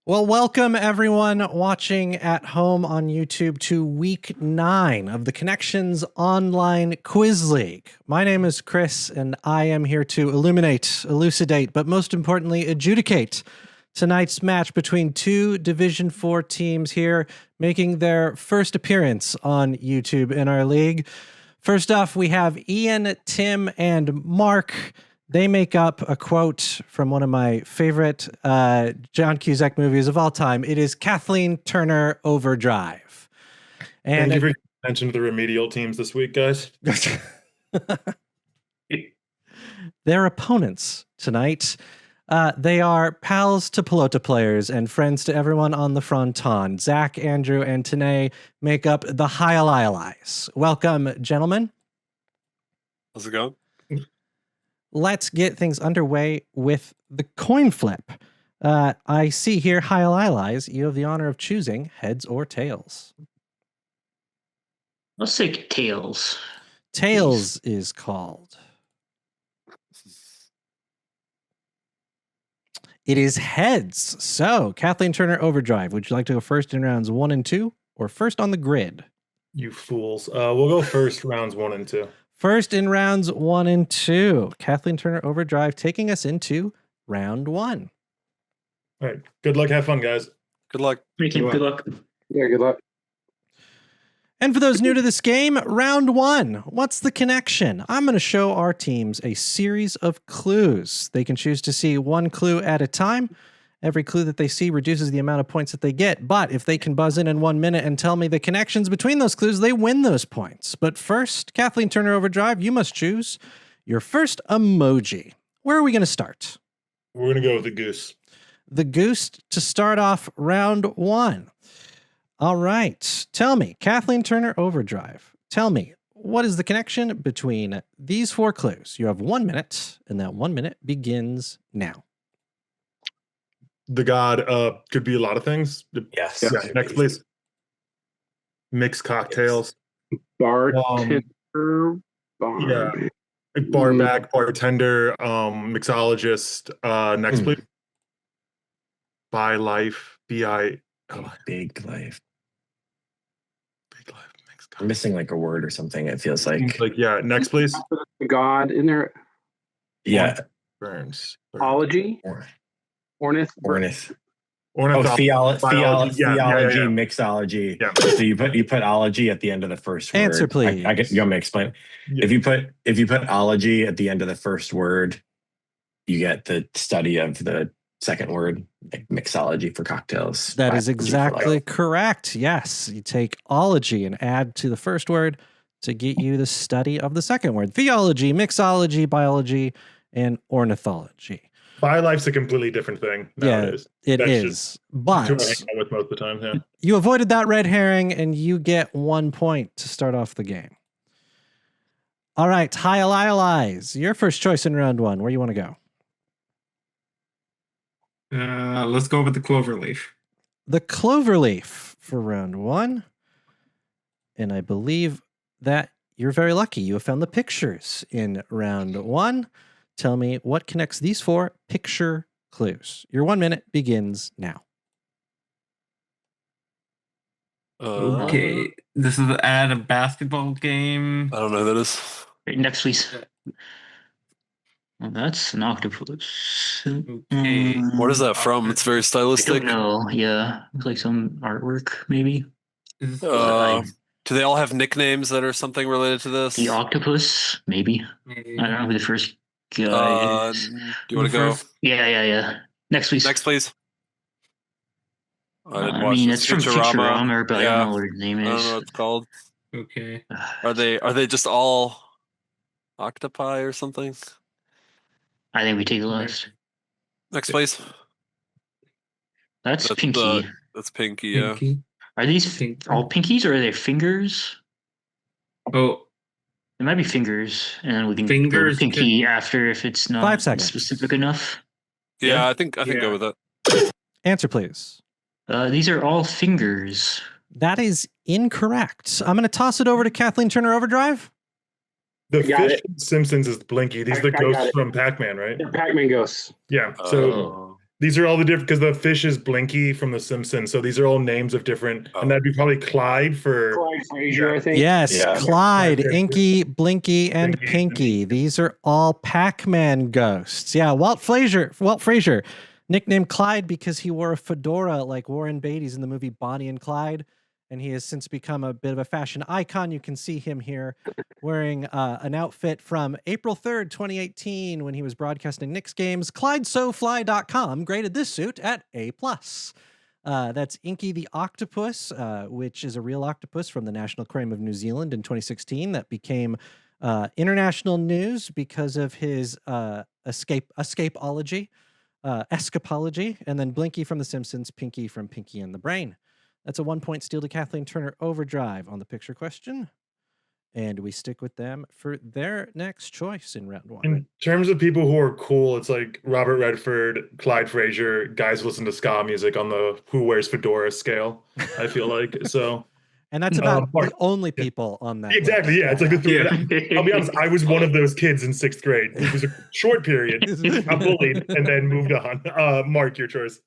Well, welcome everyone watching at home on YouTube to week 9 of the Connections Online Quiz League. My name is Chris, and I am here to illuminate, elucidate, but most importantly, adjudicate tonight's match between two Division 4 teams here making their first appearance on YouTube in our league. First off, we have Ian, Tim, and Mark. They make up a quote from one of my favorite John Cusack movies of all time. It is Kathleen Turner Overdrive. And thank you for mentioning the remedial teams this week, guys. Their opponents tonight, they are pals to pelota players and friends to everyone on the fronton. Zach, Andrew, and Tanay make up the Jaialaiallies. Welcome, gentlemen. How's it going? Let's get things underway with the coin flip. I see here, Jaialaiallies, you have the honor of choosing heads or tails. Let's say tails. Tails is called. It is heads. So, Kathleen Turner Overdrive, would you like to go first in rounds 1 and 2 or first on the grid? You fools. We'll go first rounds 1 and 2. First in rounds 1 and 2. Kathleen Turner Overdrive taking us into round 1. All right. Good luck. Have fun, guys. Good luck. Good luck. Yeah, good luck. And for those new to this game, round 1. What's the connection? I'm going to show our teams a series of clues. They can choose to see one clue at a time. Every clue that they see reduces the amount of points that they get. But if they can buzz in 1 minute and tell me the connections between those clues, they win those points. But first, Kathleen Turner Overdrive, you must choose your first emoji. Where are we going to start? We're going to go with the goose. The goose to start off round 1. All right. Tell me, Kathleen Turner Overdrive, tell me, what is the connection between these 4 clues? You have 1 minute, and that 1 minute begins now. The god could be a lot of things. Yes. Yeah. Next, please. Mixed cocktails. Bartender. Yeah. Bar back, bartender, mixologist. Next, please. By life. B-I. Big life. Big life. Mixed I'm missing like a word or something. It feels like yeah. Next, please. God in there. yeah. Burns. Ology. Ornith. Theology, Yeah. mixology. Yeah. So you put ology at the end of the first word. Answer, please. You want me to explain? Yeah. If you put ology at the end of the first word, you get the study of the second word, like mixology for cocktails. That is exactly correct. Yes, you take ology and add to the first word to get you the study of the second word. Theology, mixology, biology, and ornithology. By life's a completely different thing nowadays. Yeah, it That's is. But who I hang out with most of the time. Yeah. you avoided that red herring, and you get 1 point to start off the game. All right, Jaialaiallies, your first choice in round 1. Where you want to go? Let's go with the cloverleaf. The cloverleaf for round 1. And I believe that you're very lucky. You have found the pictures in round 1. Tell me what connects these 4 picture clues. Your 1 minute begins now. Okay, this is at a basketball game. I don't know who that is. Right, next, please. Well, that's an octopus. Okay. What is that from? It's very I stylistic. don't know. Yeah, it's like some artwork, maybe. Is this Do they all have nicknames that are something related to this? The octopus, maybe. I don't know who the first guy is. Do you want to go? Yeah. Next, please. Next, please. I didn't I watch mean, this. it's from Futurama, but I don't know what his name I don't is. know what it's called. Okay. Are they just all octopi or something? I think we take the last. Next, please. That's That's Pinky. That's Pinky, yeah. Pinky. Are these Pinky. all pinkies or are they fingers? Oh, It might be fingers, and then we can Fingers go pinky after if it's not 5 seconds. specific enough. Yeah, I think Yeah. go with it. Answer, please. These are all fingers. That is incorrect. I'm going to toss it over to Kathleen Turner Overdrive. The Got fish it. in Simpsons is Blinky. These are the I got ghosts it. from Pac-Man, right? They're Pac-Man ghosts. Yeah. So Oh. These are all the different because the fish is Blinky from The Simpsons. So these are all names of different, Oh. and that'd be probably Clyde for. Clyde Frazier, I think. Yes, Yeah. Clyde, Clyde, Inky, Blinky, and Blinky, Pinky. These are all Pac-Man ghosts. Yeah, Walt Frazier, nicknamed Clyde because he wore a fedora like Warren Beatty's in the movie Bonnie and Clyde, and he has since become a bit of a fashion icon. You can see him here wearing an outfit from April 3rd, 2018, when he was broadcasting Knicks games. ClydeSoFly.com graded this suit at A+. That's Inky the Octopus, which is a real octopus from the National Aquarium of New Zealand in 2016 that became international news because of his escapology, and then Blinky from The Simpsons, Pinky from Pinky and the Brain. That's a 1-point steal to Kathleen Turner Overdrive on the picture question. And we stick with them for their next choice in round 1. In terms of people who are cool, it's like Robert Redford, Clyde Frazier, guys who listen to ska music on the who wears fedora scale, I feel like. So And that's about Mark. the only people on that. exactly, list. yeah. It's like the three. Yeah. I'll be honest, I was one of those kids in 6th grade. It was a short period. Got bullied and then moved on. Mark, your choice.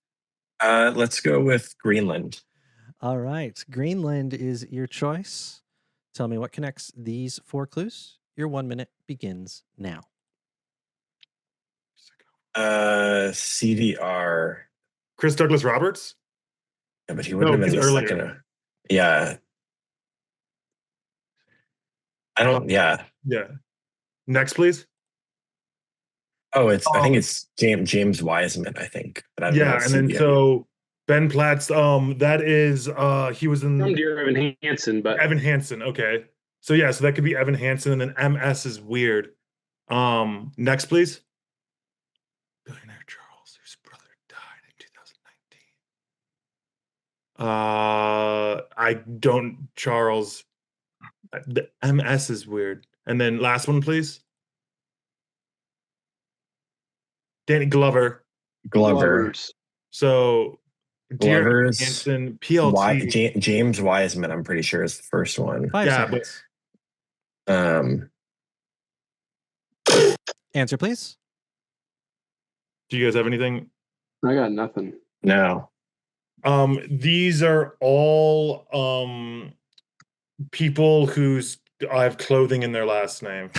Let's go with Greenland. All right. Greenland is your choice. Tell me what connects these 4 clues. Your 1 minute begins now. CDR. Chris Douglas Roberts. Yeah, but he wouldn't have been he's the earlier. second. Yeah. I don't. Yeah. Yeah. Next, please. Oh, I think it's James Wiseman. I think. But I don't know Yeah, and then CDR. so Ben Platt's. That is. He was in Some dear Evan Hansen, but Evan Hansen. Okay. So yeah, so that could be Evan Hansen, and then MS is weird. Next, please. Billionaire Charles, whose brother died in 2019. I don't. Charles. The MS is weird. And then last one, please. Danny Glover. Glovers. So Dear Evan Glover's Hansen, PLT. James Wiseman. I'm pretty sure is the first one. 5 Yeah, seconds. Answer, please. Do you guys have anything? I got nothing. No. These are all people whose have clothing in their last name.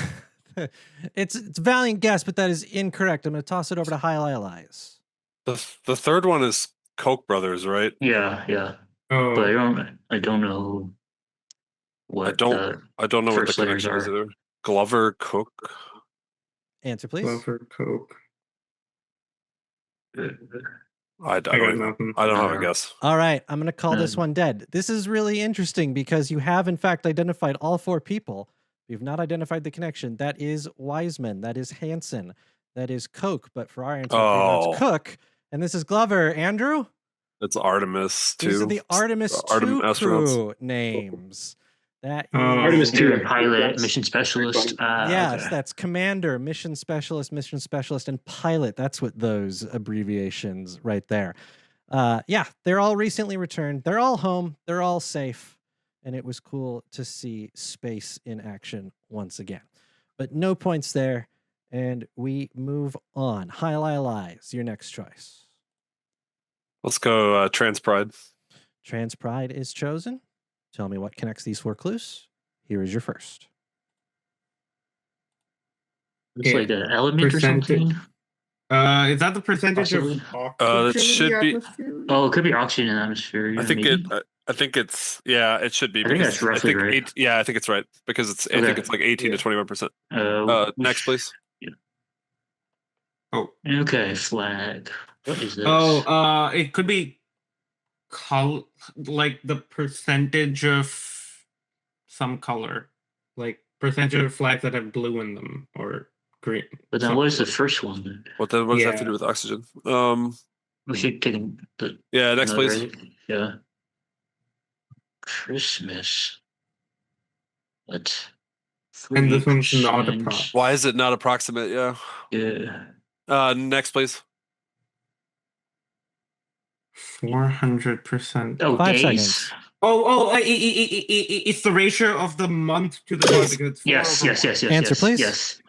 It's a valiant guess, but that is incorrect. I'm going to toss it over to Jaialaiallies. The third one is Koch brothers, right? Yeah. Oh, But I don't know what I don't know what the first letters connection is are. either. Glover, Cook. Answer, please. Glover, Coke. I I got don't nothing. have a guess. All right, I'm going to call this one dead. This is really interesting because you have, in fact, identified all 4 people. You've not identified the connection. That is Wiseman. That is Hansen. That is Koch. But for our answer, it's Cook. And this is Glover. Andrew? It's Artemis too. These are the Artemis 2 astronauts. crew names. That Artemis is- 2. Student pilot, mission specialist. Yes, that's commander, mission specialist, and pilot. That's what those abbreviations right there. Yeah, they're all recently returned. They're all home. They're all safe. And it was cool to see space in action once again. But no points there. And we move on. Jaialaiallies, your next choice. Let's go Trans Pride. Trans Pride is chosen. Tell me what connects these 4 clues. Here is your first. It's like an element Percentage. or something. Is that the percentage Possibly. of It oxygen in the should be- atmosphere? Oh, it could be oxygen in the atmosphere. Yeah, I think maybe. I think it's it should be. I think because that's roughly right. I think it's right because it's. I Okay. think it's like 18 to 21%. Next, please. Oh, Okay, flag. What is this? oh, it could be like the percentage of some color, like percentage of flags that have blue in them or green. But then what is the first one? Then? What does that have to Yeah. do with oxygen? We should take the Yeah. Next, another, please. right? Yeah. Christmas. What? And this one's not a 3%. prop. Why is it not approximate? Yeah. Yeah. Next, please. 400%. Oh, 5 days. seconds. It's the ratio of the month to the month because it's 4 Yes, over yes, 1. yes, yes. Answer, yes, please. Yes.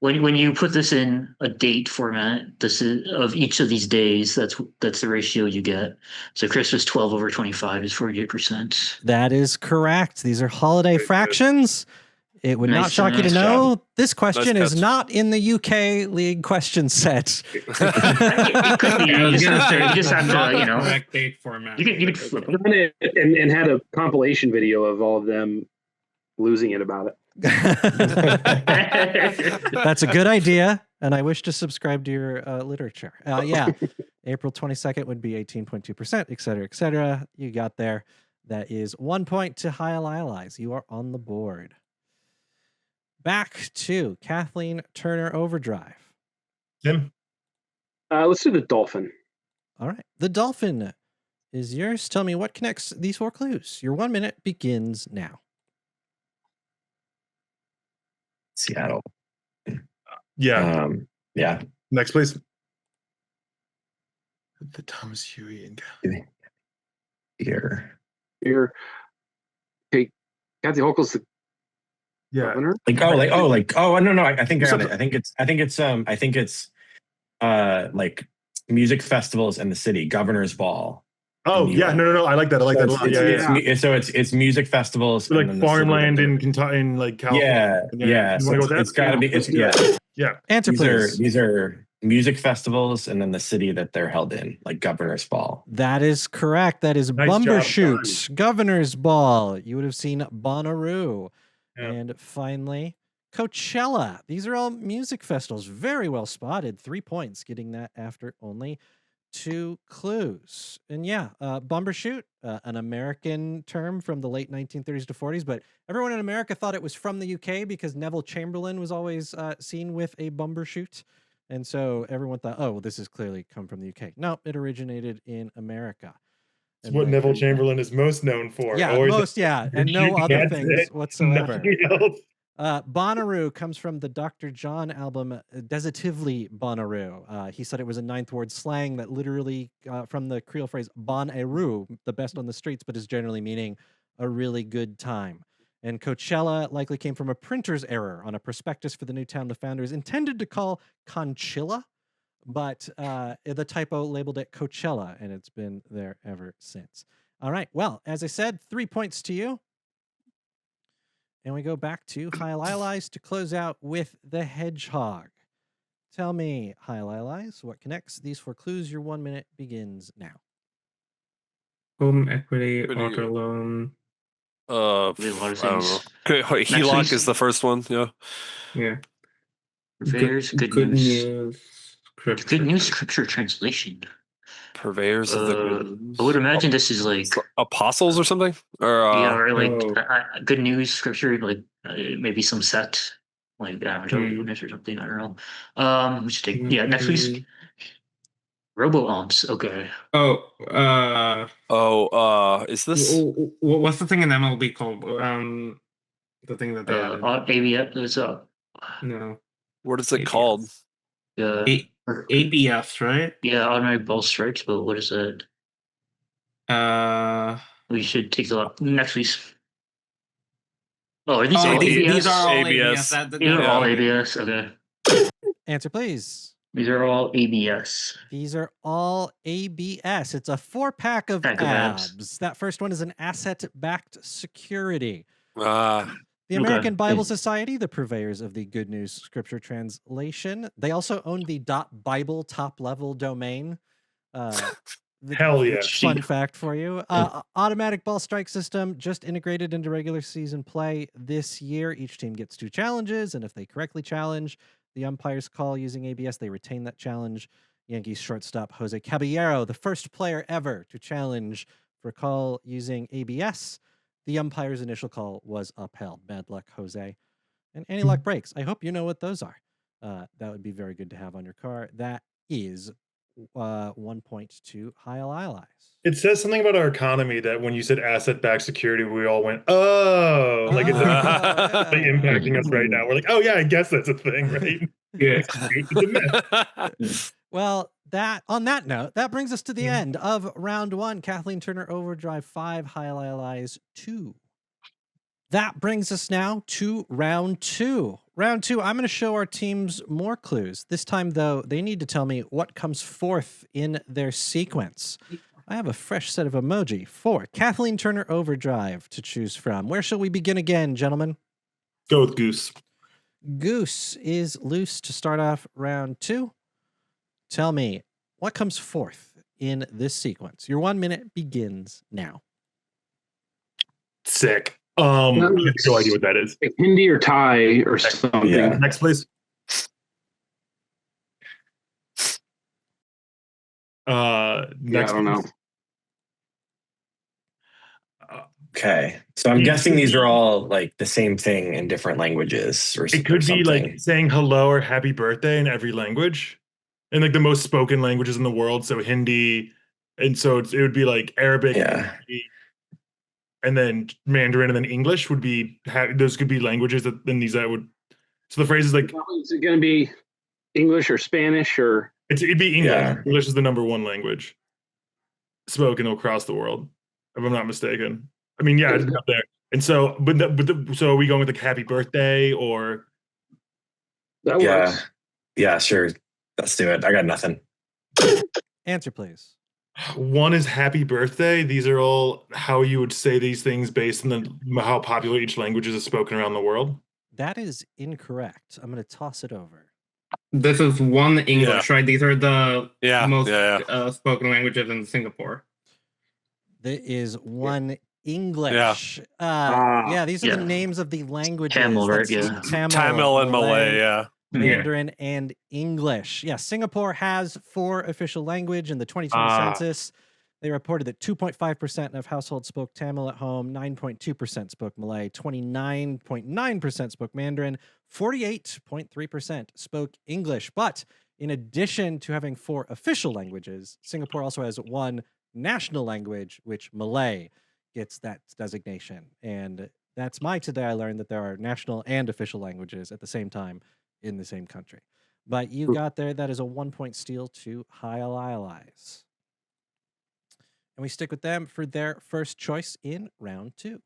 when you put this in a date format, this is of each of these days. That's the ratio you get. So Christmas 12/25 is 48%. That is correct. These are holiday fractions. It would not Nice- shock you to nice know this question Nice is catch. not in the UK league question set. It could be. I You was just gonna have say to. You just have not to. the correct date format. You could flip them. Done it and had a compilation video of all of them losing it about it. That's a good idea, and I wish to subscribe to your literature. Yeah, April 22nd would be 18.2%, et cetera, et cetera. You got there. That is 1 point to Jaialaiallies. You are on the board. Back to Kathleen Turner Overdrive. Tim? Let's do the dolphin. All right. The dolphin is yours. Tell me what connects these 4 clues. Your 1 minute begins now. Seattle. Yeah. Yeah. Next, please. The Thomas Huey and Here. Here. Okay, Kathy Hochul's the yeah. governor. No. I think I got it. I think it's like music festivals in the city, Governor's Ball. Oh yeah, no. I like that. I like that a lot. Yeah. So it's music festivals, Like and then the farmland city in Kentucky, in like California. Yeah. You So wanna go with that? it's got to be. Yeah. Answer, please. These are music festivals, and then the city that they're held in, like Governor's Ball. That is correct. That is Nice job, Bumbershoot, Governor's Ball. You would have seen Bonnaroo. Yeah. And finally, Coachella. These are all music festivals. Very well spotted. 3 points, getting that after only 2 clues. And yeah, Bumbershoot, an American term from the late 1930s to 40s, but everyone in America thought it was from the UK because Neville Chamberlain was always seen with a Bumbershoot. And so everyone thought, oh, well, this has clearly come from the UK. No, it originated in America. It's what Neville Chamberlain is most known for. Yeah, and no other things whatsoever. Nothing else. Bonnaroo comes from the Dr. John album, Desertively Bonnaroo. He said it was a 9th word slang that literally, from the Creole phrase Bon-Eru, the best on the streets, but is generally meaning a really good time. And Coachella likely came from a printer's error on a prospectus for the new town the founders intended to call Conchilla, but the typo labeled it Coachella, and it's been there ever since. All right, well, as I said, 3 points to you. And we go back to Jaialaiallies to close out with the hedgehog. Tell me, Jaialaiallies, what connects these 4 clues? Your 1 minute begins now. Home equity, auto loan. I don't know. Okay, HELOC is the first one. Yeah. Yeah. Purveyors, good news. Good news scripture translation. Purveyors of the good. I would imagine this is like apostles or something, or good news scripture, like maybe some set, like goodness or something. I don't know. We should take next week. Robo-umps. Okay. Is this? What's the thing in MLB called? The thing that they added. ABS. No. What is it called? ABS, right? Yeah, automatic ball strikes. But what is that? We should take the next week. Oh, are these all ABS? These are all ABS. These are all ABS. Okay. Answer, please. These are all ABS. These are all ABS. It's a 4-pack of abs. That first one is an asset-backed security. The American Bible Society, the purveyors of the Good News Scripture translation. They also own the .bible top-level domain. Hell yeah. Fun fact for you. Automatic ball strike system just integrated into regular season play this year. Each team gets 2 challenges, and if they correctly challenge the umpire's call using ABS, they retain that challenge. Yankees shortstop Jose Caballero, the first player ever to challenge for a call using ABS. The umpire's initial call was upheld. Bad luck, Jose. And anti-lock brakes. I hope you know what those are. That would be very good to have on your car. That is 1 point to Jaialaiallies. It says something about our economy that when you said asset-backed security, we all went, oh, like it's really impacting us right now. We're like, oh yeah, I guess that's a thing, right? Yeah. Well, on that note, that brings us to the end of round 1. Kathleen Turner Overdrive 5, Jaialaiallies 2. That brings us now to round 2. Round 2, I'm going to show our teams more clues. This time, though, they need to tell me what comes fourth in their sequence. I have a fresh set of emoji for Kathleen Turner Overdrive to choose from. Where shall we begin again, gentlemen? Go with Goose. Goose is loose to start off round 2. Tell me, what comes fourth in this sequence? Your 1 minute begins now. Sick. I have no idea what that is. Like Hindi or Thai or something. Yeah. Next, please. Next, I don't know. please. Okay. So I'm guessing these are all like the same thing in different languages, or It could be something. like saying hello or happy birthday in every language, in like the most spoken languages in the world. So Hindi, and so it would be like Arabic, Yeah. and then Mandarin, and then English would be. Those could be languages that then these that would. So the phrase is like, Is it going to be English or Spanish or? it'd be English. Yeah. English is the #1 language spoken across the world, if I'm not mistaken. I mean, yeah, it's up there. And so, so are we going with like happy birthday or? That Yeah. works. Yeah, sure. Let's do it. I got nothing. Answer, please. One is happy birthday. These are all how you would say these things based on how popular each language is spoken around the world. That is incorrect. I'm going to toss it over. This is one English, right? These are the most yeah. spoken languages in Singapore. There is one English. These are the names of the languages. Tamil, right? That's Yeah. Tamil and Malay, yeah. Mandarin and English. Yeah, Singapore has 4 official language in the 2020 census. They reported that 2.5% of households spoke Tamil at home, 9.2% spoke Malay, 29.9% spoke Mandarin, 48.3% spoke English. But in addition to having 4 official languages, Singapore also has 1 national language, which Malay gets that designation. And that's my today I learned that there are national and official languages at the same time in the same country. But you got there. That is a 1-point steal to Jaialaiallies. And we stick with them for their first choice in round 2.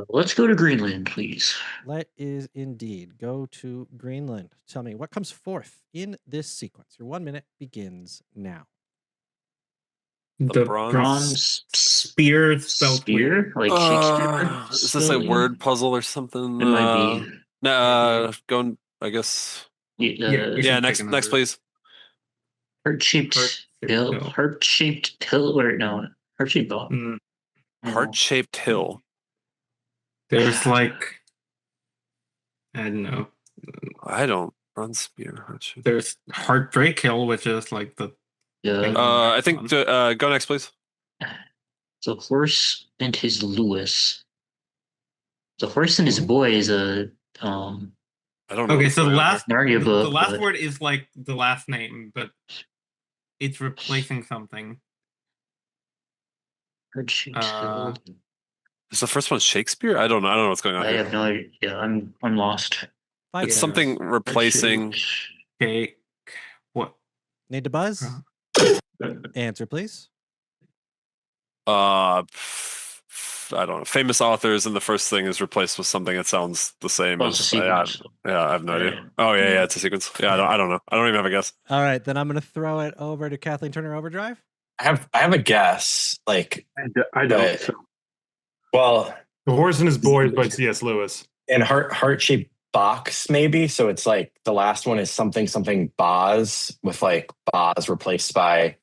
Let's go to Greenland, please. Let is indeed go to Greenland. Tell me, what comes fourth in this sequence? Your 1 minute begins now. The Bronze spear spelled weird. like Shakespeare. Is this a word puzzle or something? It might be. Going, I guess. Yeah. Next, please. Heart-shaped hill. Heart-shaped hill. Or no, heart-shaped ball. Heart-shaped hill. There's like, I don't know. I don't. Bronze spear. There's Heartbreak Hill, which is like the. Yeah. I think. Go next, please. The horse and his Lewis. The horse and his boy is a. I don't know. Okay, so the last book, word is like the last name, but it's replacing something. Heart-shaped hill. Is the first one Shakespeare? I don't know. I don't know what's going on. I have no idea. Yeah, I'm lost. It's something replacing. Okay. What? Need to buzz? Answer, please. I don't know. Famous authors, and the first thing is replaced with something that sounds the same. Oh, sequence. I have no idea. Oh yeah, it's a sequence. Yeah, I don't know. I don't even have a guess. All right, then I'm going to throw it over to Kathleen Turner Overdrive. I have a guess. Like I don't. So. Well, The Horse and His Boy is by C.S. Lewis. And heart-shaped box, maybe. So it's like the last one is something Boz, with like Boz replaced by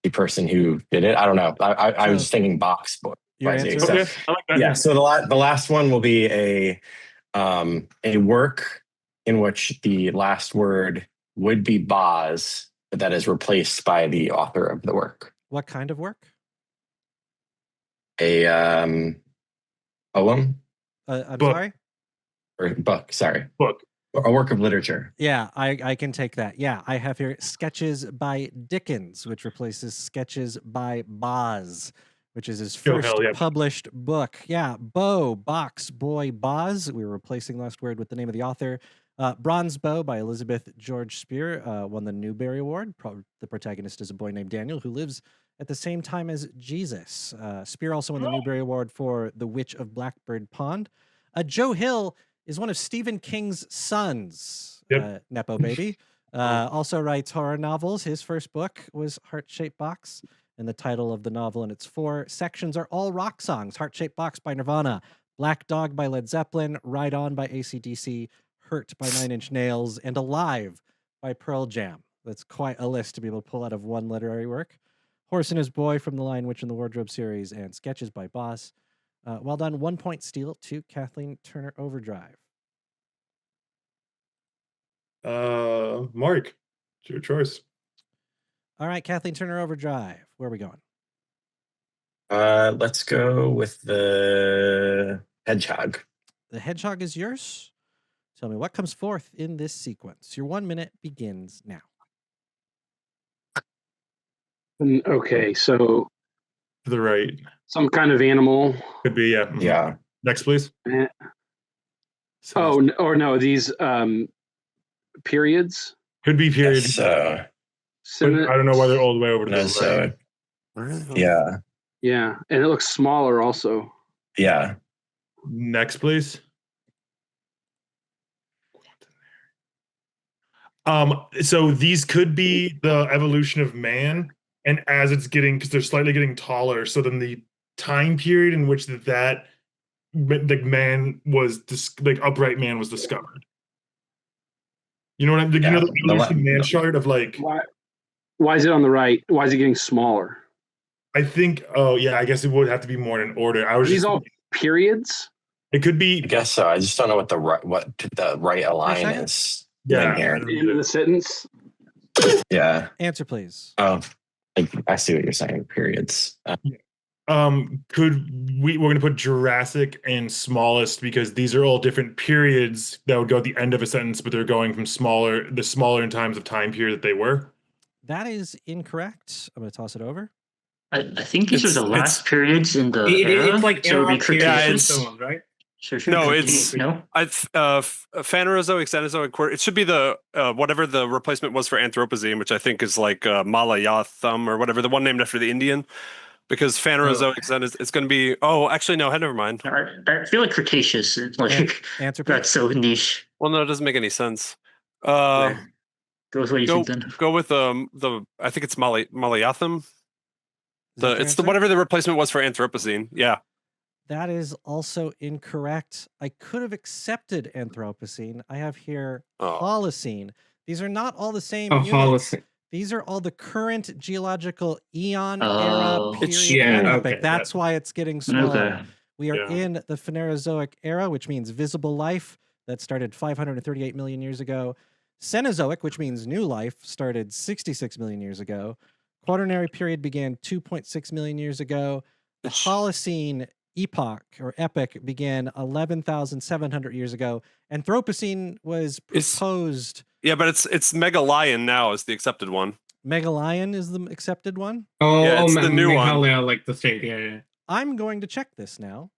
the person who did it. I don't know. I was thinking box. Your answer? Okay, I like that. Yeah. So the last one will be a work in which the last word would be Boz, but that is replaced by the author of the work. What kind of work? A poem I'm Book. sorry? or book. Sorry, Book. a work of literature. Yeah, I can take that. Yeah, I have here Sketches by Dickens, which replaces Sketches by Boz, which is his Oh, first hell yeah. published book. Yeah, Bow, Box, Boy, Boz. We were replacing last word with the name of the author. Bronze Bow by Elizabeth George Spear won the Newbery Award. The protagonist is a boy named Daniel who lives at the same time as Jesus. Spear also won the Newbery Award for The Witch of Blackbird Pond. Joe Hill is one of Stephen King's sons. Yep. Nepo baby. Also writes horror novels. His first book was Heart-Shaped Box, and the title of the novel and its 4 sections are all rock songs. Heart-Shaped Box by Nirvana, Black Dog by Led Zeppelin, Ride On by AC/DC, Hurt by Nine Inch Nails, and Alive by Pearl Jam. That's quite a list to be able to pull out of one literary work. Horse and His Boy from the Lion, Witch, and the Wardrobe series, and Sketches by Boss. Well done. 1 point steal to Kathleen Turner Overdrive. Mark, it's your choice. All right, Kathleen Turner Overdrive. Where are we going? Let's go with the hedgehog. The hedgehog is yours. Tell me what comes forth in this sequence. Your 1 minute begins now. Okay, so To the right. some kind of animal. Could be, yeah. Yeah. Next, please. Eh, or no, these periods. Could be period. So But I don't know why they're all the way over to no, the so right. yeah. Yeah, and it looks smaller also. Yeah. Next, please. So these could be the evolution of man, and as it's getting, because they're slightly getting taller, so then the time period in which that like man was like upright man was discovered. You know what I'm? Like, Yeah, you know the evolution of man chart of like. Why is it on the right? Why is it getting smaller? I think. Oh yeah, I guess it would have to be more in order. I Are was these just. all periods? It could be. I guess so. I just don't know what the right align second? is Yeah. doing here. The end of the sentence. Yeah. Answer, please. Oh, I see what you're saying. Periods. We're going to put Jurassic and smallest because these are all different periods that would go at the end of a sentence, but they're going from smaller in times of time period that they were. That is incorrect. I'm going to toss it over. I think these are the It's- last periods in the era. It's like so it'd be era, period, and Cretaceous. so on, right? So No, Cretaceous- no. Phanerozoic, Cenozoic. It should be the whatever the replacement was for Anthropocene, which I think is like Malayatham or whatever, the one named after the Indian. Because Phanerozoic, it's going to be. Oh, actually, no. Never mind. I feel like Cretaceous. It's like Answer, please. that's so niche. Well, no, it doesn't make any sense. Go with what you Go think then. go with the. I think it's Malayatham. Is that your It's the answer? whatever the replacement was for Anthropocene. Yeah. That is also incorrect. I could have accepted Anthropocene. I have here Oh. Holocene. These are not all the same Oh, units. Holocene. These are all the current geological eon Oh. era period Yeah, and okay, epoch. That's why it's getting smaller. Okay. We are Yeah. in the Phanerozoic era, which means visible life. That started 538 million years ago. Cenozoic, which means new life, started 66 million years ago. Quaternary period began 2.6 million years ago. The Which- Holocene epoch or epoch began 11,700 years ago. Anthropocene was It's- proposed. Yeah, but it's Megalion now is the accepted one. Megalion is the accepted one. Oh, Yeah, it's the new one. Meghalaya, like the state. Yeah, yeah. I'm going to check this now.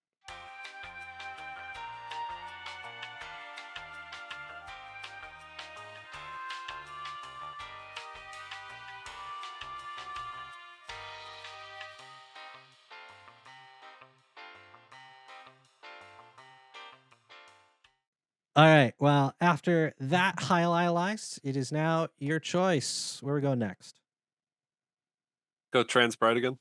All right. Well, after that Jaialaiallies, it is now your choice. Where we go next? Go Trans Pride again.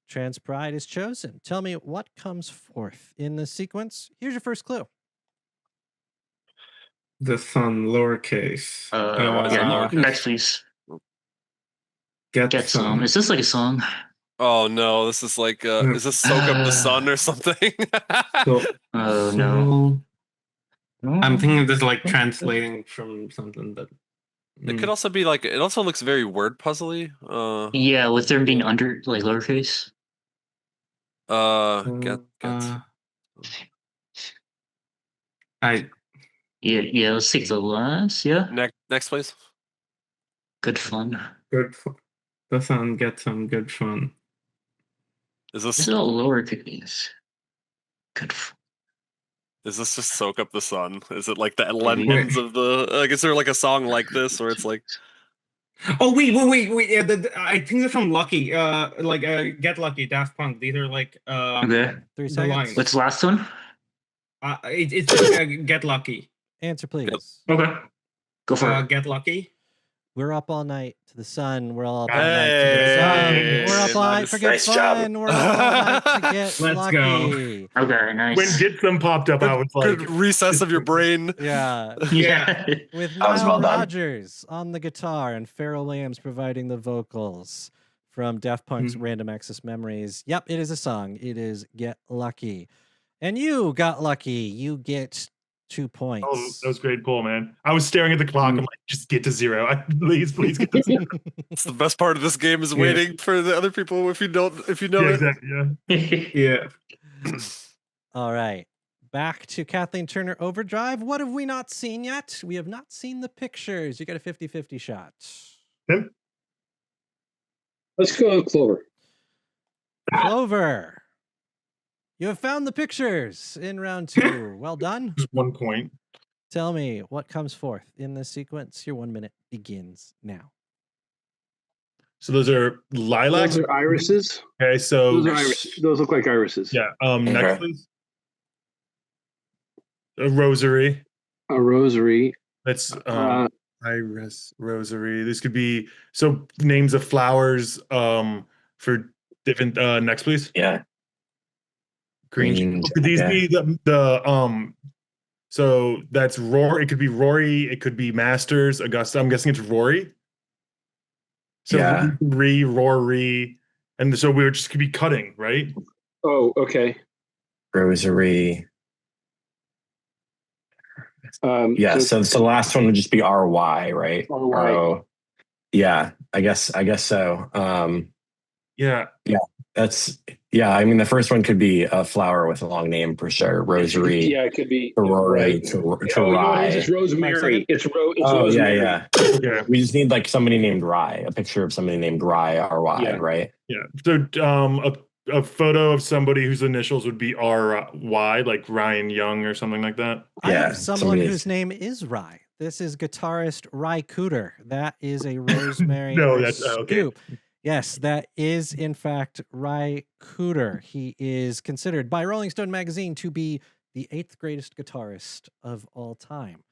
Trans Pride is chosen. Tell me what comes forth in the sequence. Here's your first clue. The sun, lowercase. what is it, Yeah, lowercase? next please. Get Get some. some. Is this like a song? Oh no, this is like is this Soak Up the Sun or something? So, Oh no. I'm thinking this is like translating from something that. It could also be like it also looks very word puzzly. Yeah, with them being under like lowercase. Get Yeah, let's take the last. Yeah, next please. good fun. good. The sun, get some good fun. Is This this is all lowercase. Good fun. is this just Soak Up the Sun? Is it like the lemons of the like is there like a song like this where it's like Oh wait! Yeah, I think they're from Lucky. Get Lucky, Daft Punk. These are like Okay. 3 the seconds. lines. What's the last one? It's Get Lucky. Answer, please. Okay. Go for it. Get Lucky. We're up all night to the sun. We're all up all Hey, night to the sun. nice. We're up all night for good Nice job. fun. We're up all night to get Let's go. lucky. Okay, nice. When Get Some popped up, I was like, Good recess of your brain. Yeah. yeah. With That was Nile well done. Rodgers on the guitar and Pharrell Williams providing the vocals from Daft Punk's Random Access Memories. Yep, it is a song. It is Get Lucky. And you got lucky. You get 2 points. oh, that was a great pull, man. I was staring at the clock. I'm like, just get to 0. Please get to 0. It's the best part of this game is Yeah. waiting for the other people if you know Yeah, it. exactly. Yeah. Yeah. All right. Back to Kathleen Turner Overdrive. What have we not seen yet? We have not seen the pictures. You get a 50-50 shot. Tim? Let's go with Clover. Clover. You have found the pictures in round 2. Well done. Just 1 point. Tell me what comes forth in this sequence. Your 1 minute begins So those are lilacs. Those are irises. Okay, so Those are irises. Those look like irises. yeah. Okay. Next, please. A rosary. A rosary. That's Uh, iris, rosary. This could be so names of flowers. For different. Next, please. Yeah. Green. Could these be the So that's Rory. It could be Rory. It could be Masters, Augusta. I'm guessing it's Rory. So Yeah. Rory, and so we just could be cutting, right? oh, okay. Rosary. Yeah. So So the last one would just be RY, right? RY. RO. Yeah. I guess so. Yeah. I mean, the first one could be a flower with a long name for sure. Rosary. yeah, it could be Rory right. to Oh, you know what it is? Rye. It's Rosemary. It's Oh, Rosemary. yeah. Yeah. We just need like somebody named Rye, a picture of somebody named Rye, RY, Yeah. right? Yeah. So a photo of somebody whose initials would be RY, like Ryan Young or something like that. I Yeah, have someone somebody- whose name is Rye. This is guitarist Rye Cooter. That is a Rosemary No, that's okay. scoop. Yes, that is in fact Rye Cooter. He is considered by Rolling Stone magazine to be the 8th greatest guitarist of all time.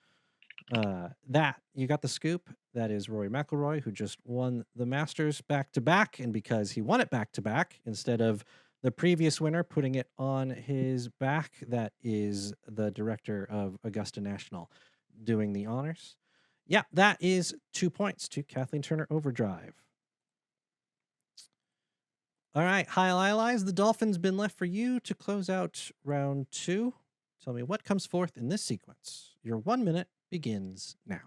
That you got the scoop. That is Rory McIlroy, who just won the Masters back-to-back, and because he won it back-to-back instead of the previous winner putting it on his back, that is the director of Augusta National doing the honors. Yeah, that is 2 points to Kathleen Turner Overdrive. All right, Jaialaiallies, the Dolphins been left for you to close out round 2. Tell me what comes forth in this sequence. Your 1 minute begins now.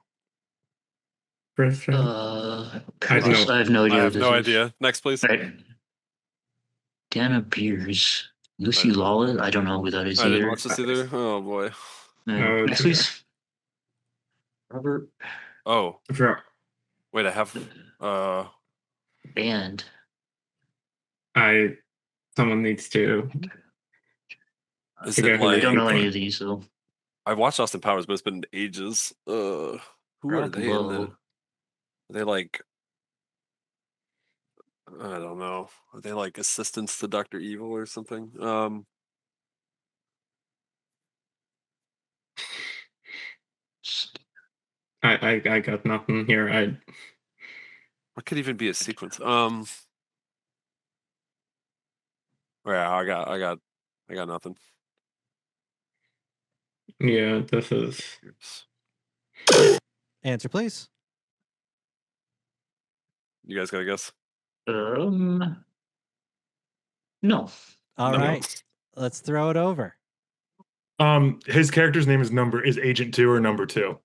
First round. I I don't know. have no idea. I what have this no is. idea. Next, please. Right. Dana Beers. Lucy Lawless. I don't know who that is I didn't either. watch this either. Oh boy. Oh, Next, dear. please. Robert Oh Draw. wait, I have. Band. Someone needs to. Is Okay, it I I like? don't know any of these, so I've watched Austin Powers, but it's been ages. Who are Rock they? In the, Low. are they like? I don't know. Are they like assistants to Dr. Evil or something? I got nothing here. What could even be a sequence? Yeah, I got nothing. Yeah, this is. Answer, please. You guys got a guess? No. All No. right, let's throw it over. His character's name is Agent 2 or Number 2.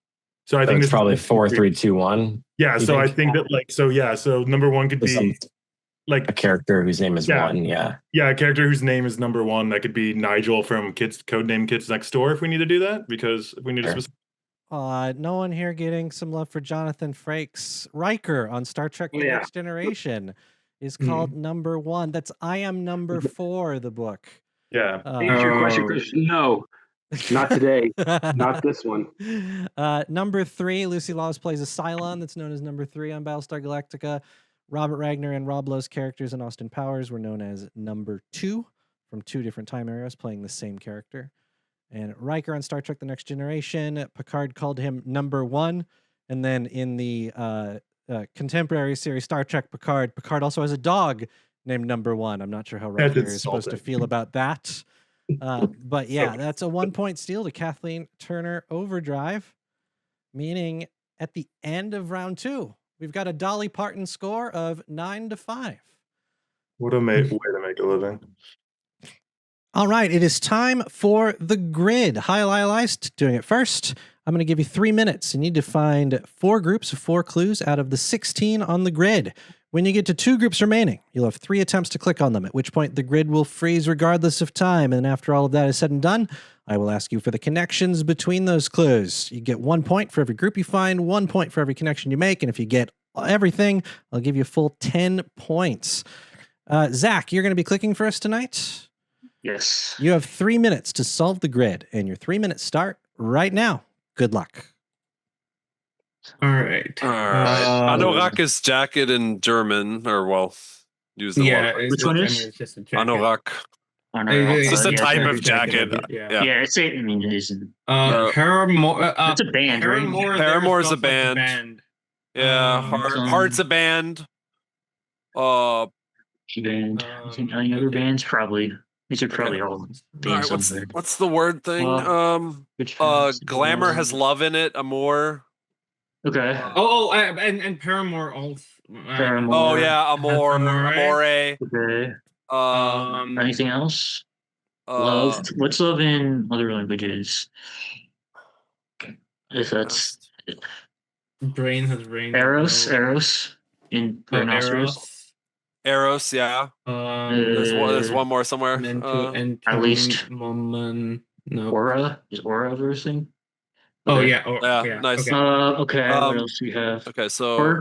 So I So think it's this probably is 4, 3, 2, 1. Yeah, you so I think? think that so number 1 could Some- be like A character whose name is Yeah. 1. Yeah. yeah, a character whose name is Number 1. That could be Nigel from Codename Kids Next Door if we need to do that, because if we need a Sure. specific. No one here getting some love for Jonathan Frakes. Riker on Star Trek The Yeah. Next Generation is called Number 1. That's I Am Number 4, the book. Yeah. Answer your question, Oh. Chris. No, not today. Not this one. Number 3, Lucy Lawless plays a Cylon that's known as Number 3 on Battlestar Galactica. Robert Wagner and Rob Lowe's characters in Austin Powers were known as Number 2 from 2 different time eras, playing the same character. And Riker on Star Trek The Next Generation, Picard called him number 1. And then in the contemporary series Star Trek Picard also has a dog named number 1. I'm not sure how That's Riker is supposed to insulting. feel about that. But yeah, that's a 1-point steal to Kathleen Turner Overdrive, meaning at the end of round 2, we've got a Dolly Parton score of 9-5. What a way to make a living. All right, it is time for the grid. Jaialaiallies doing it first. I'm going to give you 3 minutes. You need to find 4 groups of 4 clues out of the 16 on the grid. When you get to 2 groups remaining, you'll have 3 attempts to click on them, at which point the grid will freeze regardless of time. And after all of that is said and done, I will ask you for the connections between those clues. You get 1 point for every group you find, 1 point for every connection you make. And if you get everything, I'll give you a full 10 points. Zach, you're going to be clicking for us tonight? Yes. You have 3 minutes to solve the grid, and your 3 minutes start right now. Good luck. All right. Anorak is jacket in German, or well, use the Yeah. one. Which one is? It's just a jacket. Anorak. It's just a yeah, type it's of jacket. Yeah. Yeah, it's I mean, it isn't. Paramore. It's a band, right? Paramore is a there's band. Yeah, Heart's a band. Band. Any other bands? Probably. These are probably all All bands. right, what's the word thing? Which Glamour has love in it. Amor. Okay. And Paramore also. Paramore. Oh yeah, Amor. Amore. Okay. Anything else? Love. What's love in other languages? If that's Brain has brain. Eros in rhinoceros. Eros, yeah. There's one more somewhere. At least. No. Aura is Aura of everything. Oh Okay. Yeah, nice. Okay. What else do we have? Okay, so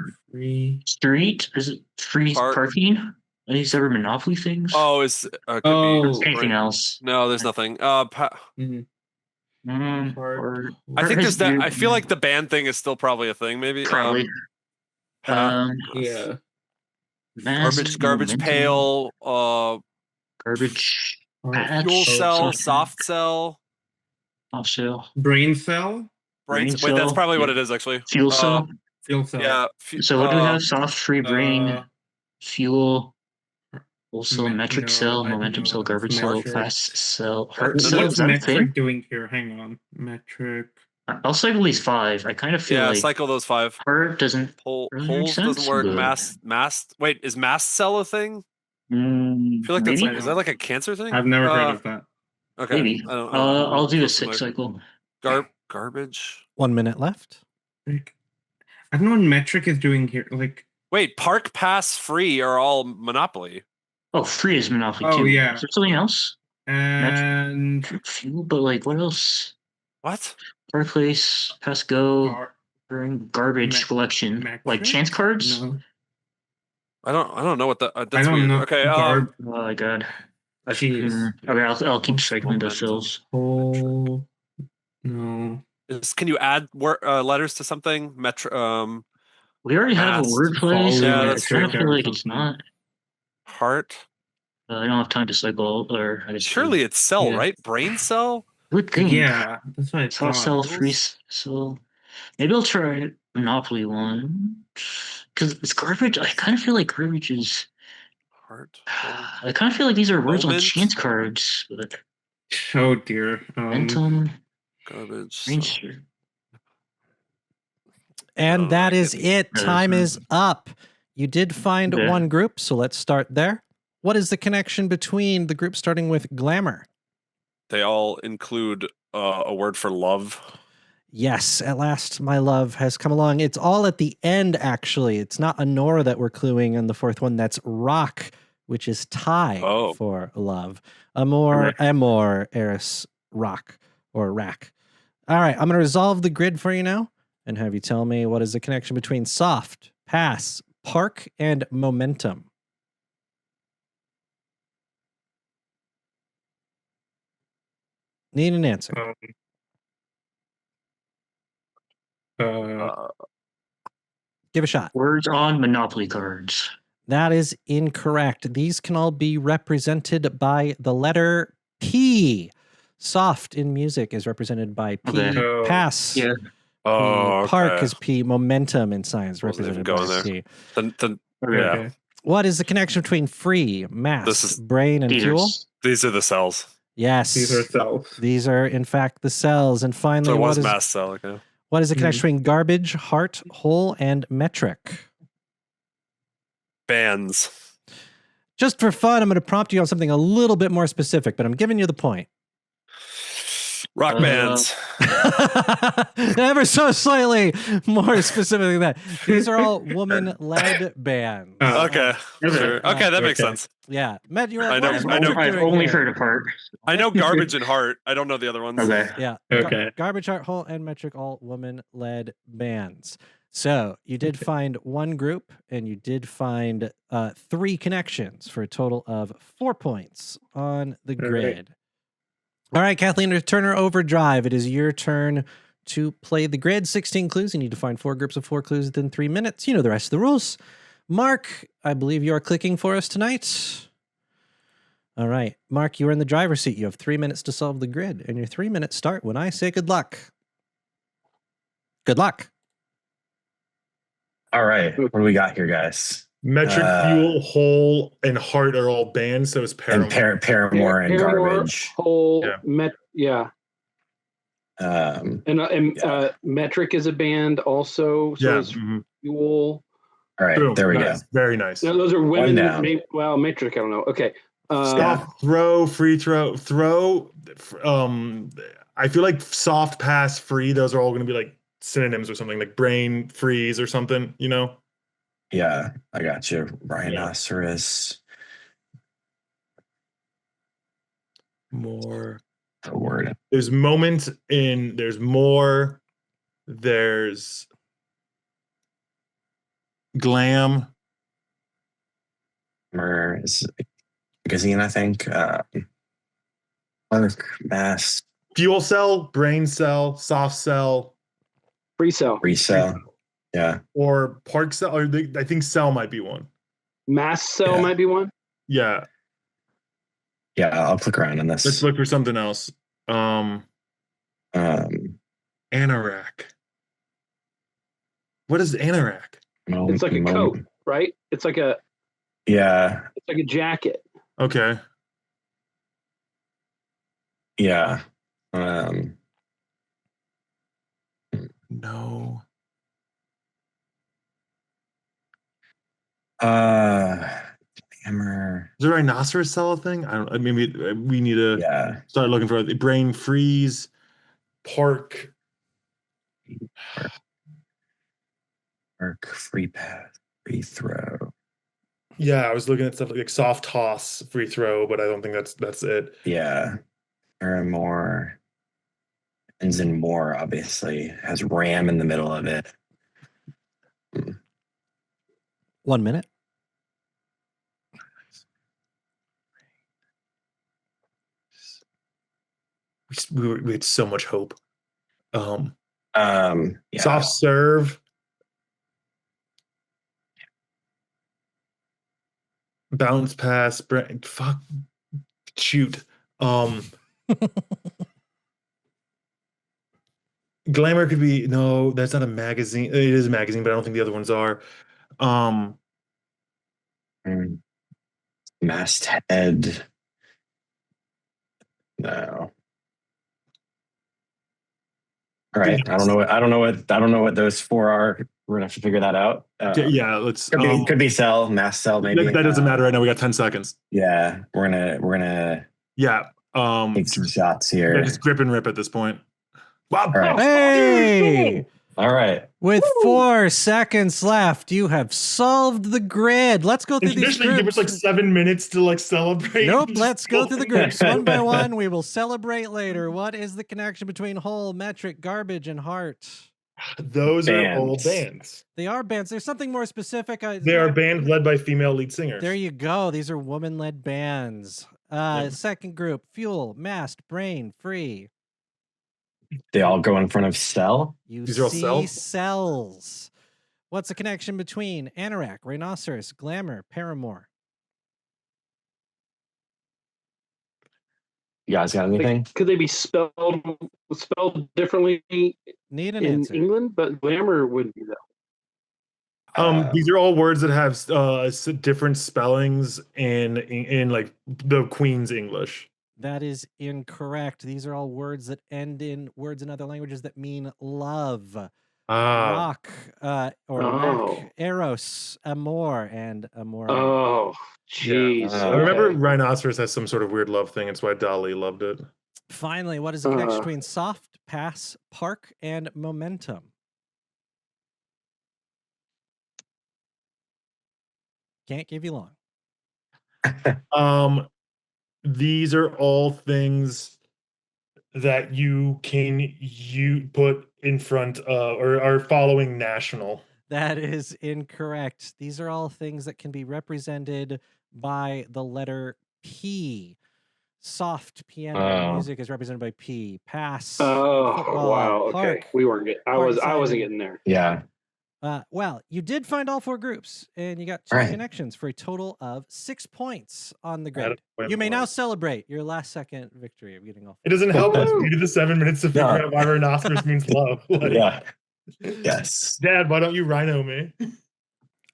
Street is it free parking? Are these ever Monopoly things? could be Anything else? No, there's nothing. I I think there's that. I feel like the band thing is still probably a thing. Maybe. Probably. Yeah. Garbage pail. Garbage. Fuel cell. Soft cell. Soft cell. Brain cell. Wait, that's probably what it is actually. Fuel cell. Fuel cell. Yeah. So what do we have? Soft, free brain, fuel, fuel cell, metric cell, momentum cell, garbage cell, fast cell, heart cell. What's metric doing here? Hang on. Metric. I'll cycle these 5. I kind of feel like cycle those 5. heart doesn't. Holes doesn't work. Mast. Wait, is mast cell a thing? I feel like maybe? is that like a cancer thing? I've never heard of that. Okay. Maybe. I'll do a 6 cycle. Garbage. 1 minute left. I don't know what metric is doing here. Like, wait, park, pass, free are all Monopoly. Oh, free is Monopoly too. Oh yeah. Is there something else? And fuel, but like what else? What? Park place, pass go, garbage collection, like chance cards. No. I don't know what that. That's I don't weird. know. Okay. Oh my god. Okay, I'll keep cycling the fills. Oh no. Can you add letters to something? We already have a word play, so Yeah, I that's kind of true. feel like it's not. Heart. I don't have time to cycle, or I guess Surely it's cell, Yeah. right? Brain cell. Good thing. Yeah, that's what I Soft thought. cell, free cell. Maybe I'll try Monopoly one. Because it's garbage. I kind of feel like garbage is. Heart. I kind of feel like these are words on chance cards. But Oh dear. momentum. Garbage. And that is it. Time is up. You did find one group, so let's start there. What is the connection between the group starting with glamour? They all include a word for love. Yes, at last my love has come along. It's all at the end, actually. It's not Honora that we're cluing in the 4th one. That's rock, which is Thai for love. Amor, Eris, rock, or rack. All right, I'm going to resolve the grid for you now and have you tell me what is the connection between soft, pass, park, and momentum. Need an answer. Give a shot. Words on Monopoly cards. That is incorrect. These can all be represented by the letter P. Soft in music is represented by P. Okay. Oh. Pass. Yeah. Oh, Park okay. is P. Momentum in science Wasn't even represented by going P. Yeah. Okay. What is the connection between free, mass, This is- brain, and fuel? Peters. These are the cells. Yes. These are cells. These are, in fact, the cells. And finally, So it what was is mast cell. Okay. what is the connection between garbage, heart, whole, and metric? Bands. Just for fun, I'm going to prompt you on something a little bit more specific, but I'm giving you the point. Rock bands. Ever so slightly more specific than that. These are all woman-led bands. Oh. Okay. Okay. Sure. Okay, that makes Okay. sense. Yeah, Matt, you were I like, know- what is I know- Metric I've doing only here? heard of Park. I know garbage and heart. I don't know the other ones. Okay. Yeah. Okay. Garbage, heart, whole, and metric, all woman-led bands. So you did find one group, and you did find 3 connections for a total of 4 points on the All right. grid. All right, Kathleen Turner, Overdrive. It is your turn to play the grid. 16 clues. You need to find 4 groups of 4 clues within 3 minutes. You know the rest of the rules. Mark, I believe you are clicking for us tonight. All right, Mark, you are in the driver's seat. You have 3 minutes to solve the grid, and your 3 minutes start when I say good luck. Good luck. All right. What do we got here, guys? Metric, fuel, whole, and heart are all bands, so it's And Paramore. Paramore and Paramore, garbage. Whole, Yeah. yeah. Um, And Metric is a band also. So Yeah. is mhm. Fuel. all right. Boom. There we Nice. go. Very nice. No, those are women. down. Well, Metric, I don't know. Okay. Soft throw, free throw, I feel like soft pass, free, those are all going to be like synonyms or something, like brain freeze or something, you know? Yeah, I got you. Rhinoceros. More. The word. There's moment in, there's more, there's glam. Is magazine, I think. Mass Fuel cell, brain cell, soft cell, Free Cell. resell. Yeah. or park cell. Or I think cell might be one. Mass Cell Yeah. might be one. Yeah. Yeah, I'll click around on Let's this. look for something else. Anorak. What is anorak? It's like a coat, right? It's like a Yeah. jacket. Okay. Yeah. No. Hammer. Is there a rhinoceros cell thing? I don't. Maybe we need to Yeah. start looking for it. Brain freeze, park. Arc, free pass, free throw. Yeah, I was looking at stuff like soft toss, free throw, but I don't think that's it. Yeah. Paramore. Ends in more, obviously. Has RAM in the middle of it. 1 minute. We had so much hope. Yeah. Soft serve. Bounce pass. Fuck. Shoot. Glamour could be no. That's not a magazine. It is a magazine, but I don't think the other ones are. Masthead. No. All right. I don't know what those 4 are. We're gonna have to figure that out. Yeah, let's. Could be cell, mass cell, maybe. That doesn't matter right now. We got 10 seconds. Yeah, we're gonna Yeah. take some shots here. Yeah, just grip and rip at this point. Wow. All right. Hey! All right. With 4 seconds left, you have solved the grid. Let's go through these Initially, give us groups. like 7 minutes to like celebrate. Nope, let's go through the groups one by one. We will celebrate later. What is the connection between whole, metric, garbage, and heart? Those are all Bands. bands. They are bands. There's something more specific. They are bands led by female lead singers. There you go. These are woman-led bands. Second group, fuel, mast, brain, free. They all go in front of cell. You These are all see cells? cells. What's the connection between anorak, rhinoceros, glamour, paramore? You guys got anything? Could they be spelled differently Need an in answer. England? But glamour wouldn't be that. These are all words that have different spellings in like the Queen's English. That is incorrect. These are all words that end in words in other languages that mean love. Rock, or rock, eros, amor, and amore. Oh, jeez. I remember rhinoceros has some sort of weird love thing. It's why Dali loved it. Finally, what is the connection between soft, pass, park, and momentum? Can't give you long. These are all things that you put in front of or are following national. That is incorrect. These are all things that can be represented by the letter P. Soft piano music is represented by P. Pass. Football, wow. park, Okay, we weren't getting. I wasn't getting there. Yeah. Well, you did find all 4 groups, and you got 2 connections for a total of 6 points on the grid. You may now celebrate your last second victory of getting all 4. It doesn't help us. We did the 7 minutes to figure out why rhinoceros means love. Yeah. Yes. Dad, why don't you rhino me?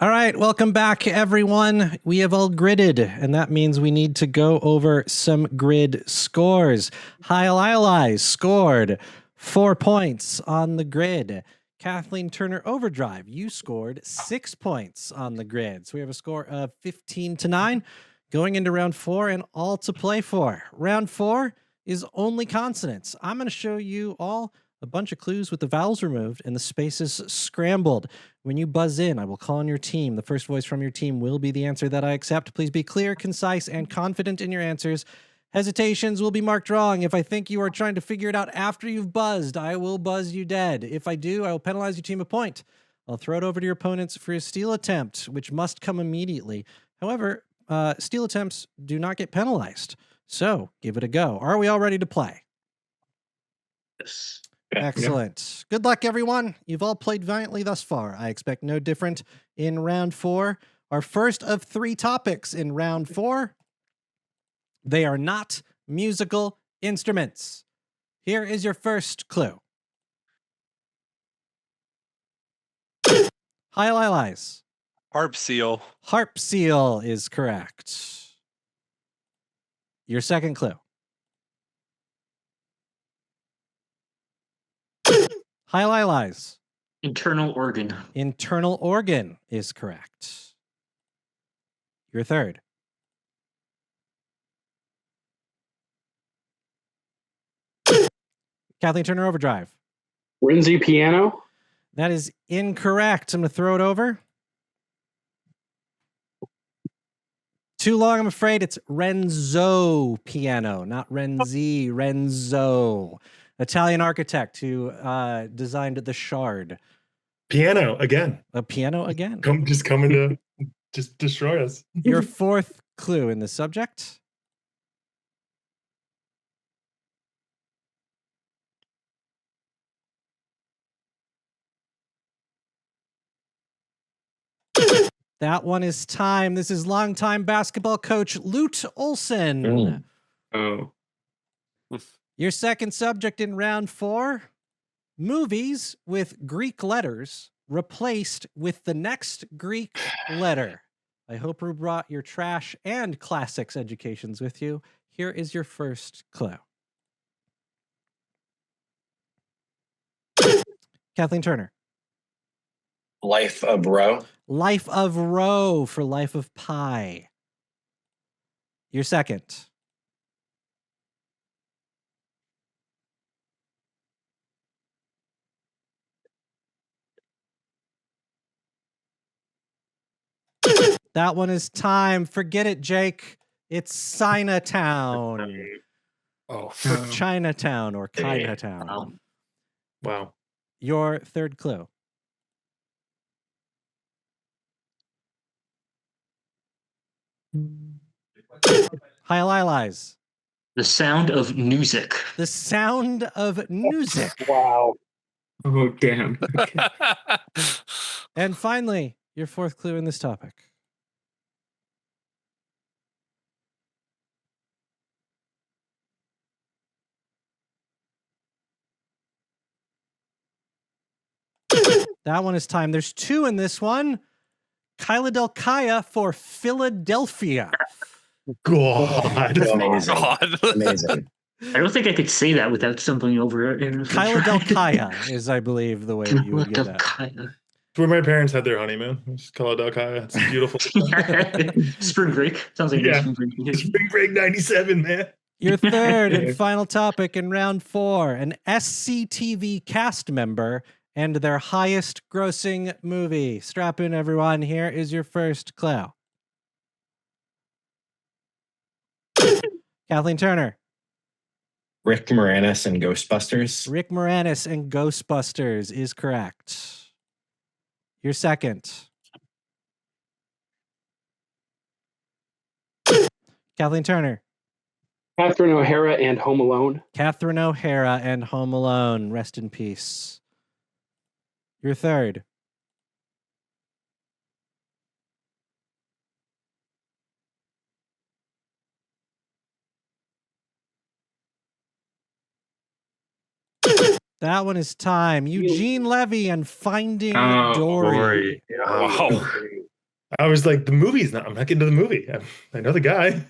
All right, welcome back, everyone. We have all gridded, and that means we need to go over some grid scores. Jaialaiallies scored 4 points on the grid. Kathleen Turner Overdrive, you scored 6 points on the grid. So we have a score of 15-9 going into round 4 and all to play for. Round 4 is only consonants. I'm going to show you all a bunch of clues with the vowels removed and the spaces scrambled. When you buzz in, I will call on your team. The first voice from your team will be the answer that I accept. Please be clear, concise, and confident in your answers. Hesitations will be marked wrong. If I think you are trying to figure it out after you've buzzed, I will buzz you dead. If I do, I will penalize your team a point. I'll throw it over to your opponents for a steal attempt, which must come immediately. However, steal attempts do not get penalized. So give it a go. Are we all ready to play? Yes. Excellent. Good luck, everyone. You've all played valiantly thus far. I expect no different in round 4. Our first of 3 topics in round 4. They are not musical instruments. Here is your first clue. Jaialaiallies. Harp seal. Harp seal is correct. Your second clue. Jaialaiallies. Internal organ. Internal organ is correct. Your third. Kathleen Turner Overdrive. Renzi piano. That is incorrect. I'm going to throw it over. Too long, I'm afraid. It's Renzo piano, not Renzi. Renzo. Italian architect who designed the Shard. Piano again. A piano again. Coming to just destroy us. Your fourth clue in the subject. That one is time. This is longtime basketball coach Lute Olson. Oh. Your second subject in round 4, movies with Greek letters replaced with the next Greek letter. I hope you brought your trash and classics educations with you. Here is your first clue. Kathleen Turner. Life of Row. Life of Row for Life of Pi. Your second. That one is time. Forget it, Jake. It's Chinatown. Oh, Or Chinatown or Chinatown. Wow. Your third clue. Jaialaiallies. The sound of music. The sound of music. Wow. Oh, damn. Okay. And finally, your fourth clue in this topic. That one is time. There's 2 in this one. Kyla Del Kaya for Philadelphia. God. Amazing. God. Amazing. I don't think I could say that without stumbling over it. Kyla Del Kaya is, I believe, the way you would get Del that. Kaya. It's where my parents had their honeymoon. Just call it Dalkaya. It's beautiful. Spring break. Sounds like Yeah. spring break. Spring break 97, man. Your third and final topic in round 4, an SCTV cast member and their highest grossing movie. Strap in, everyone. Here is your first clue. Kathleen Turner. Rick Moranis and Ghostbusters. Rick Moranis and Ghostbusters is correct. Your second. Kathleen Turner. Catherine O'Hara and Home Alone. Catherine O'Hara and Home Alone. Rest in peace. Your third. That one is time. Eugene Levy and Finding Dory. Wow. I was like, the movie's not. I'm not getting to the movie. I know the guy.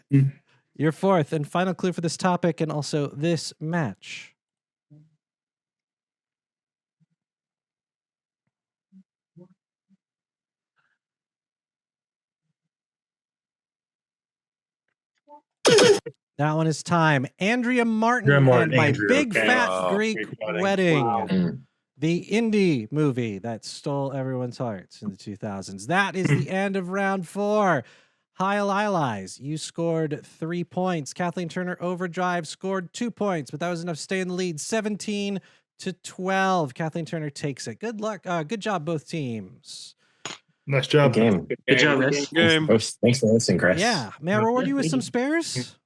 Your fourth and final clue for this topic and also this match. That one is time. Andrea Martin and My Big Fat Greek Wedding. Wow. The indie movie that stole everyone's hearts in the 2000s. That is the end of round 4. Jaialaiallies, you scored 3 points. Kathleen Turner, Overdrive, scored 2 points, but that was enough to stay in the lead. 17-12. Kathleen Turner takes it. Good luck. Good job, both teams. Nice job. Good game. Good job, guys. Game. Thanks for listening, Chris. Yeah. May I reward you with some spares?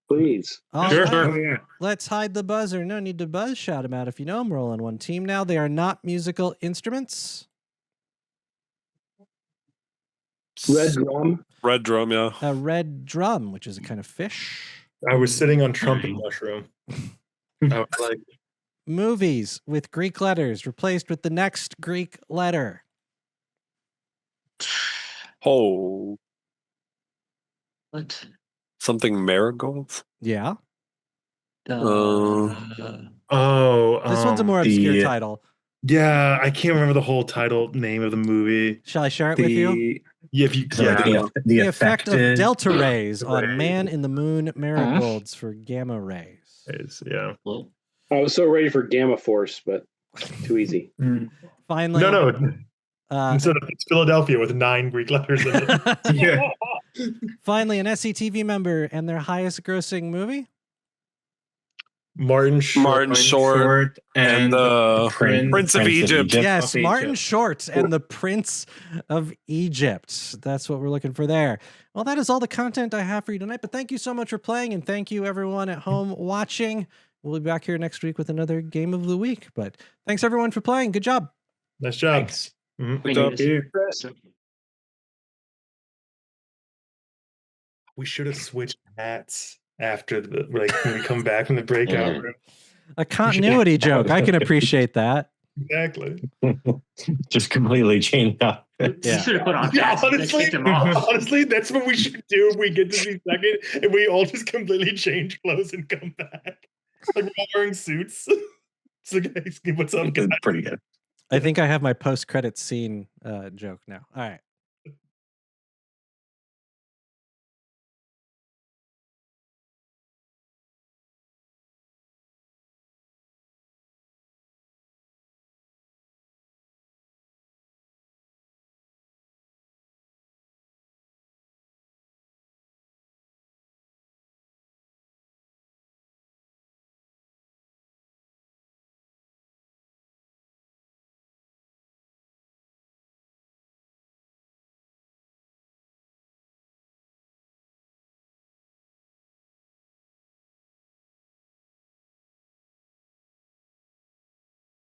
Please. All Sure. right. Let's hide the buzzer. No need to buzz. Shout them out if you know them. We're all on one team now. They are not musical instruments. Red drum. Red drum, yeah. A red drum, which is a kind of fish. I was sitting on trumpet mushroom. I was like, Movies with Greek letters replaced with the next Greek letter. Oh, What? something marigolds? Yeah. oh, This one's a more obscure the- title. Yeah, I can't remember the whole title name of the movie. Shall I share it with you? Yeah, if you, So yeah. The effect of affected- delta rays on Rays. man in the moon marigolds for gamma rays. Yeah. Well, I was so ready for Gamma Force, but too easy. Finally, No. uh, Instead of it's Philadelphia with 9 Greek letters in it. Yeah. finally, an SCTV member and their highest grossing movie. Martin Short and the Prince of Egypt. Yes, of Martin Egypt. Short and the Prince of Egypt. That's what we're looking for there. Well, that is all the content I have for you tonight, but thank you so much for playing, and thank you everyone at home watching. We'll be back here next week with another game of the week, but thanks everyone for playing. Good job. Nice job. Thanks. Mhm. we job. need to- We should have switched hats after the when we come back from the breakout Mm. room. A continuity joke. I can appreciate that. Exactly. Just completely changed up. Yeah. You should have put on Yeah, hats and honestly, take them off. honestly, that's what we should do if we get to be second and we all just completely change clothes and come back. Like we're all wearing suits. So guys, what's up, guys? Pretty good. I think I have my post-credits scene joke now. All right.